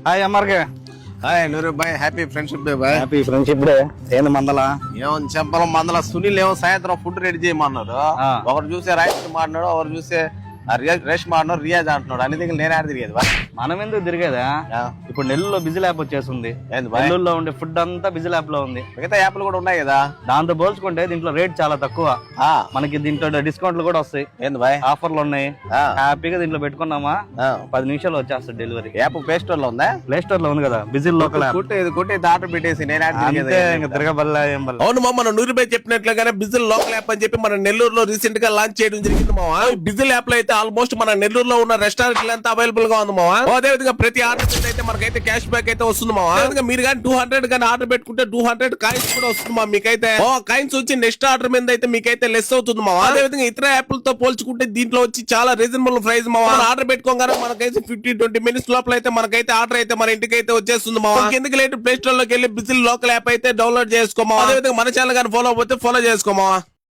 Hi అమ్మర్కే. Hi Nooru బాయ్, happy friendship day బాయ్. Happy friendship day. ఏంది మందలా? ఏమని చెప్పాలి, మందల సునీల్ ఏమో సాయంత్రం ఫుడ్ రెడీ చేయమన్నారు. ఒకరు చూసే రాయిస్ మాడినాడు, ఒకరు చూసే రేష్ మాడినాడు, రియాజ్ అంటున్నాడు. అన్ని దగ్గర నేను ఆడ తిరిగేది బా. మనం ఎందుకు తిరిగేదా? ఇప్పుడు నెల్లూరులో బిజీ ల్యాప్ వచ్చేసింది. నెల్లూరులో ఉండే ఫుడ్ అంతా బిజీ ల్యాప్ లో ఉంది. మిగతా యాప్లు కూడా ఉన్నాయి కదా, దాంతో పోల్చుకుంటే దీంట్లో రేట్ చాలా తక్కువ. మనకి దీంట్లో డిస్కౌంట్లు కూడా వస్తాయి. ఏంది బాయ్, ఆఫర్లు ఉన్నాయి. హ్యాపీగా దీంట్లో పెట్టుకున్నామా 10 నిమిషాలు వచ్చేస్తుంది డెలివరీ. యాప్ ప్లే స్టోర్ లో ఉందా? ప్లే స్టోర్ లో ఉంది కదా, బిజీ లోకల్ యాప్. కుట్టి ఆర్డర్ పెట్టేసి నేను ఆడ అంతే, ఇంకా తిరగబల్లా ఏం బల్ల. అవును మా, మన నూరు బాయ్ చెప్పినట్లుగానే బిజిల్ లోకల్ యాప్ అని చెప్పి మన నెల్లూరులో రీసెంట్ గా లాంచ్ చేయడం జరిగింది మావా. బిజిల్ యాప్ లో అయితే ఆల్మోస్ట్ మన నెల్లూరులో ఉన్న రెస్టారెంట్లు అంతా అవైలబుల్ గా ఉంది మావా. అదే విధంగా ప్రతి ఆర్డర్ మీద అయితే మనకైతే క్యాష్ బ్యాక్ అయితే వస్తుంది మావా. అదే విధంగా మీరు కానీ 200 కానీ ఆర్డర్ పెట్టుకుంటే 200 కాయిన్స్ కూడా వస్తుంది మా మీకైతే. కాయిన్స్ వచ్చి నెక్స్ట్ ఆర్డర్ మీద అయితే మీకైతే లెస్ అవుతుంది మావా. అదే విధంగా ఇతర యాప్లతో పోల్చుకుంటే దీంట్లో వచ్చి చాలా రీజనబుల్ ప్రైస్ మావా. ఆర్డర్ పెట్టుకోగానే మనకైతే 15-20 మినిట్స్ లోపల అయితే మనకైతే ఆర్డర్ అయితే మన ఇంటికి అయితే వచ్చేస్తుంది మావా. ఎందుకు లేట్, ప్లే స్టోర్ లోకి వెళ్ళి బిజిల్ లోకల్ యాప్ అయితే డౌన్లోడ్ చేసుకోమా. అదే విధంగా మన ఛానల్ కానీ ఫాలో అయిపోతే ఫాలో చేసుకోమా.